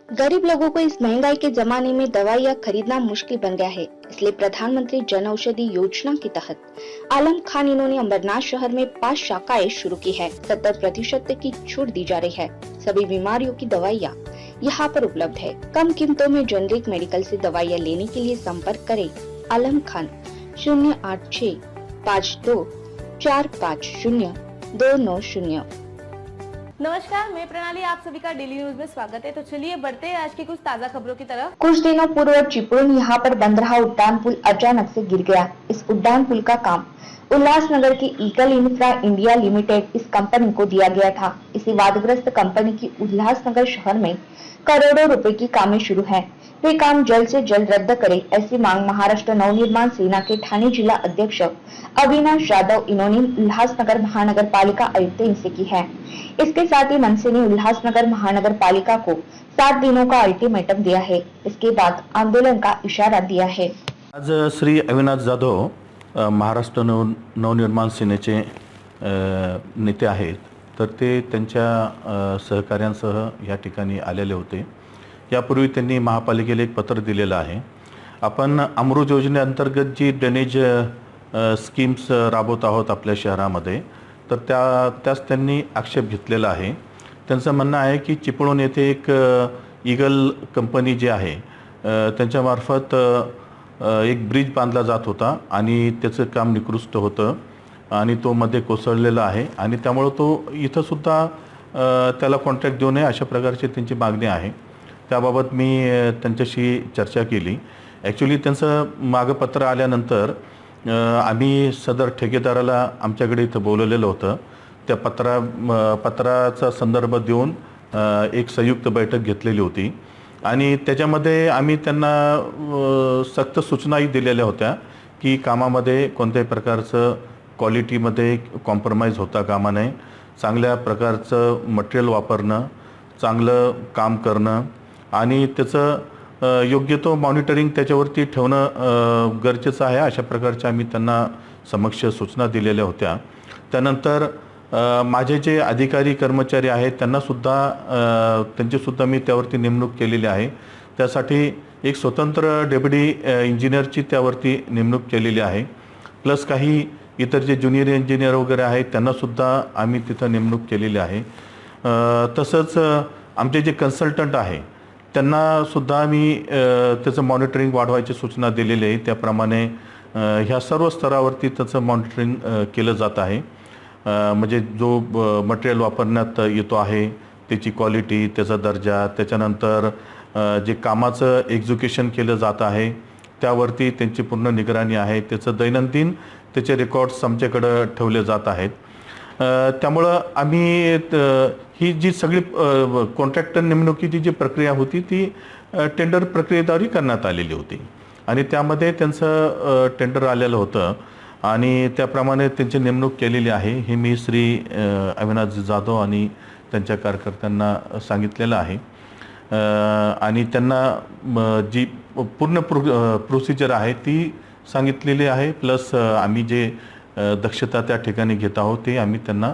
गरीब लोगों को इस महंगाई के जमाने में दवाइयाँ खरीदना मुश्किल बन गया है। इसलिए प्रधानमंत्री जन औषधि योजना के तहत आलम खान इन्होंने अंबरनाथ शहर में 5 शाखाएं शुरू की है। 70% तक की छूट दी जा रही है। सभी बीमारियों की दवाइयाँ यहाँ पर उपलब्ध है। कम कीमतों में जेनरिक मेडिकल से दवाइयाँ लेने के लिए संपर्क करें आलम खान 08652450290। नमस्कार, मैं प्रणाली, आप सभी का डेली न्यूज में स्वागत है। तो चलिए बढ़ते हैं आज की कुछ ताजा खबरों की तरफ। कुछ दिनों पूर्व चिपळूण यहाँ पर बन रहा उड्डान पुल अचानक से गिर गया। इस उड्डान पुल का काम उल्लासनगर की ईगल इंफ्रा इंडिया लिमिटेड इस कंपनी को दिया गया था। इसी वादग्रस्त कंपनी की उल्लासनगर शहर में करोड़ों रुपए की कामें शुरू है। वे काम जल्द से जल्द रद्द करे, ऐसी मांग महाराष्ट्र नवनिर्माण सेना के ठाणे जिला अध्यक्ष अविनाश जाधव इन्होंने उल्लासनगर महानगर पालिका आयुक्त इनसे की है। इसके साथ ही मनसे ने उल्लासनगर महानगर पालिका को 7 दिनों का अल्टीमेटम दिया है। इसके बाद आंदोलन का इशारा दिया है। आज श्री अविनाश जाधव महाराष्ट्र नवनिर्माण सेनेचे नेते आहेत, तर ते त्यांच्या सहकाऱ्यांसह या ठिकाणी आलेले होते। यापूर्वी त्यांनी महापालिकेला एक पत्र दिलेलं आहे। आपण अमृत योजनेअंतर्गत जी ड्रेनेज स्कीम्स राबवत आहोत आपल्या शहरामध्ये, तर त्यास त्यांनी आक्षेप घेतलेला आहे। त्यांचं म्हणणं आहे की चिपळूण येथे एक ईगल कंपनी जी आहे त्यांच्यामार्फत एक ब्रिज बांधला जात होता आणि त्याचं काम निकृष्ट होतं आणि तो मध्ये कोसळलेला आहे आणि त्यामुळे तो इथं सुद्धा त्याला कॉन्ट्रॅक्ट देऊ नये अशा प्रकारची त्यांची मागणी आहे। त्याबाबत मी त्यांच्याशी चर्चा केली। ॲक्च्युली त्यांचं मागं पत्र आल्यानंतर आम्ही सदर ठेकेदाराला आमच्याकडे इथं बोलवलेलं होतं। त्या पत्राचा संदर्भ देऊन एक संयुक्त बैठक घेतलेली होती आणि त्याच्यामध्ये आम्ही त्यांना सक्त सूचनाही दिलेल्या होत्या की कामामध्ये कोणत्याही प्रकारचं क्वालिटीमध्ये कॉम्प्रोमाइज होता कामा नये, चांगल्या प्रकारचं मटेरियल वापरणं, चांगलं काम करणं आणि त्याचं योग्य तो मॉनिटरिंग त्याच्यावरती ठेवणं गरजेचं आहे, अशा प्रकारच्या आम्ही त्यांना समक्ष सूचना दिलेल्या होत्या। त्यानंतर माझे जे अधिकारी कर्मचारी आहेत त्यांचीसुद्धा मी त्यावरती नेमणूक केलेली आहे। त्यासाठी एक स्वतंत्र डेप्युटी इंजिनियरची त्यावरती नेमणूक केलेली आहे। प्लस काही इतर जे ज्युनियर इंजिनियर वगैरे आहेत त्यांनासुद्धा आम्ही तिथं नेमणूक केलेली आहे। तसंच आमचे जे कन्सल्टंट आहे त्यांनासुद्धा मी त्याचं मॉनिटरिंग वाढवायची सूचना दिलेली आहे। त्याप्रमाणे ह्या सर्व स्तरावरती त्याचं मॉनिटरिंग केलं जात आहे। म्हणजे जो मटेरियल वापरण्यात येतो आहे त्याची क्वालिटी, त्याचा दर्जा, त्याच्यानंतर जे कामाचं एक्झिक्युशन केलं जात आहे त्यावरती त्यांची पूर्ण निगराणी आहे। त्याचं दैनंदिन त्याचे रेकॉर्ड्स आमच्याकडे ठेवले जात आहेत। त्यामुळं आम्ही ही जी सगळी कॉन्ट्रॅक्टर नेमणुकीची जी प्रक्रिया होती ती टेंडर प्रक्रियेद्वारे करण्यात आलेली होती आणि त्यामध्ये त्यांचं टेंडर आलेलं होतं आणि त्याप्रमाणे त्यांची नेमणूक केलेली आहे। हे मी श्री अविनाश जाधव आणि त्यांच्या कार्यकर्त्यांना सांगितलेलं आहे आणि त्यांना जी पूर्ण प्रोसिजर आहे ती सांगितलेली आहे। प्लस आम्ही जे दक्षता त्या ठिकाणी घेत आहोत ते आम्ही त्यांना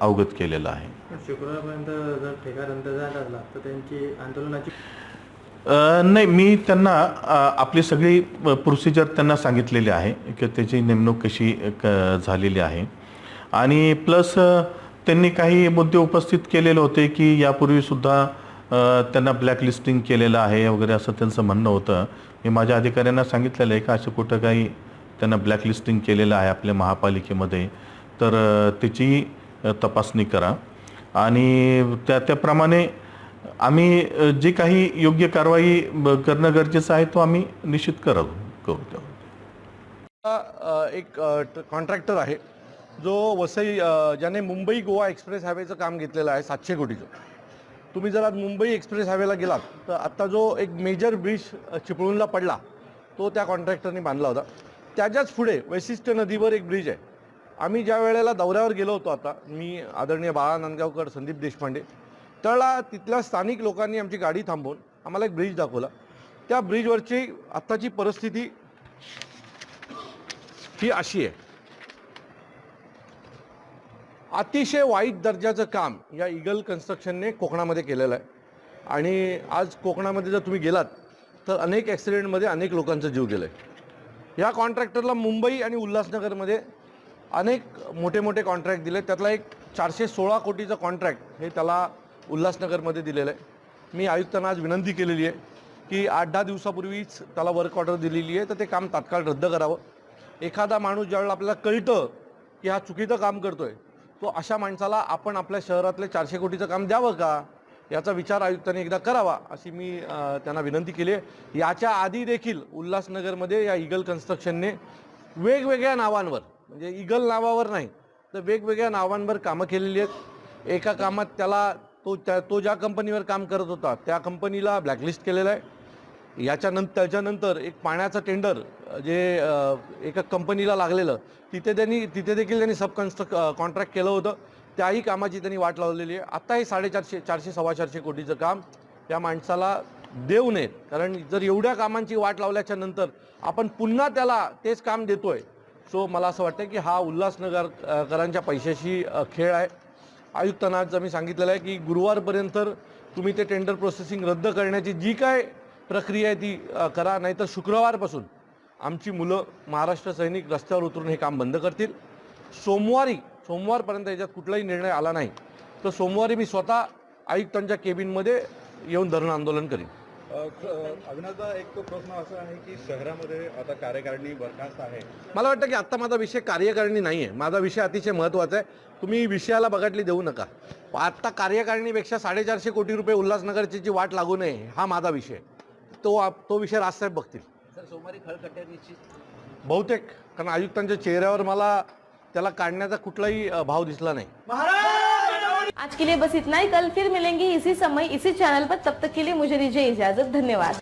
अवगत केलेलं आहे। शुक्रवारपर्यंत जर ठेका रद्द झाला तर त्यांची आंदोलनाची नाही, मी त्यांना आपली सगळी प्रोसिजर त्यांना सांगितलेली आहे की त्याची नेमणूक कशी झालेली आहे आणि प्लस त्यांनी काही मुद्दे उपस्थित केलेले होते की यापूर्वीसुद्धा त्यांना ब्लॅकलिस्टिंग केलेलं आहे वगैरे असं त्यांचं म्हणणं होतं। मी माझ्या अधिकाऱ्यांना सांगितलेलं आहे की असं कुठं काही त्यांना ब्लॅकलिस्टिंग केलेलं आहे आपल्या महापालिकेमध्ये तर त्याची तपासणी करा आणि त्याप्रमाणे आम्ही जे काही योग्य कारवाई करणं गरजेचं आहे तो आम्ही निश्चित करू। एक कॉन्ट्रॅक्टर आहे जो वसई ज्याने मुंबई गोवा एक्सप्रेस हायवेचं काम घेतलेलं आहे 700 कोटीचं। तुम्ही जर आज मुंबई एक्सप्रेस हायवेला गेलात तर आत्ता जो एक मेजर ब्रिज चिपळूणला पडला तो त्या कॉन्ट्रॅक्टरने बांधला होता। त्याच्याच पुढे वैशिष्ट्य नदीवर एक ब्रिज आहे। आम्ही ज्या वेळेला दौऱ्यावर गेलो होतो, आता मी आदरणीय बाळा नांदगावकर, संदीप देशपांडे, त्याला तिथल्या स्थानिक लोकांनी आमची गाडी थांबवून आम्हाला एक ब्रिज दाखवला। त्या ब्रिजवरची आत्ताची परिस्थिती ही अशी आहे। अतिशय वाईट दर्जाचं काम या ईगल कन्स्ट्रक्शनने कोकणामध्ये केलेलं आहे। आणि आज कोकणामध्ये जर तुम्ही गेलात तर अनेक ॲक्सिडेंटमध्ये अनेक लोकांचा जीव गेला आहे. या कॉन्ट्रॅक्टरला मुंबई आणि उल्हासनगरमध्ये अनेक मोठे मोठे कॉन्ट्रॅक्ट दिले. त्यातला एक 416 कोटीचं कॉन्ट्रॅक्ट हे त्याला उल्हासनगरमध्ये दिलेलं आहे. मी आयुक्तांना आज विनंती केलेली आहे की 8-10 दिवसापूर्वीच त्याला वर्क ऑर्डर दिलेली आहे, तर ते काम तात्काळ रद्द करावं. एखादा माणूस ज्यावेळेला आपल्याला कळतं की हा चुकीचं काम करतोय, तो अशा माणसाला आपण आपल्या शहरातले 400 कोटीचं काम द्यावं का, याचा विचार आयुक्तांनी एकदा करावा अशी मी त्यांना विनंती केली आहे. याच्या आधी देखील उल्हासनगरमध्ये या इगल कन्स्ट्रक्शनने वेगवेगळ्या नावांवर, म्हणजे इगल नावावर नाही तर वेगवेगळ्या नावांवर कामं केलेली आहेत. एका कामात त्याला तो ज्या कंपनीवर काम करत होता त्या कंपनीला ब्लॅकलिस्ट केलेलं आहे. त्याच्यानंतर एक पाण्याचं टेंडर जे एका कंपनीला लागलेलं तिथे देखील त्यांनी सब कॉन्ट्रॅक्ट केलं होतं. त्याही कामाची त्यांनी वाट लावलेली आहे. आता हे 450-400 कोटीचं काम त्या माणसाला देऊ नयेत, कारण जर एवढ्या कामांची वाट लावल्याच्या नंतर आपण पुन्हा त्याला तेच काम देतोय. सो मला असं वाटतं की हा उल्हासनगरकरांच्या पैशाशी खेळ आहे. आयुक्तांना आज मी सांगितलेलं आहे की गुरुवारपर्यंत तुम्ही ते टेंडर प्रोसेसिंग रद्द करण्याची जी काय प्रक्रिया आहे ती करा, नाहीतर शुक्रवारपासून आमची मुलं महाराष्ट्र सैनिक रस्त्यावर उतरून हे काम बंद करतील. सोमवारपर्यंत याच्यात कुठलाही निर्णय आला नाही तर सोमवारी मी स्वतः आयुक्तांच्या केबिनमध्ये येऊन धरणं आंदोलन करीन. अविनाशदा, एक तो प्रश्न असा आहे की शहरामध्ये आता कार्यकारिणी बरखास्त आहे. मला वाटतं की आत्ता माझा विषय कार्यकारिणी नाही आहे. माझा विषय अतिशय महत्त्वाचा आहे. तुम्ही विषयाला बघाटली देऊ नका. आत्ता कार्यकारिणीपेक्षा 450 कोटी रुपये उल्हासनगरची जी वाट लागू नये हा माझा विषय. तो विषय राजसाहेब बघतील. सर, सोमवारी खळखट्टे निश्चित बहुतेक, कारण आयुक्तांच्या चेहऱ्यावर मला त्याला काढण्याचा कुठलाही भाव दिसला नाही. आज के लिए बस इतना ही। कल फिर मिलेंगे इसी समय इसी चैनल पर। तब तक के लिए मुझे दीजिए इजाजत। धन्यवाद।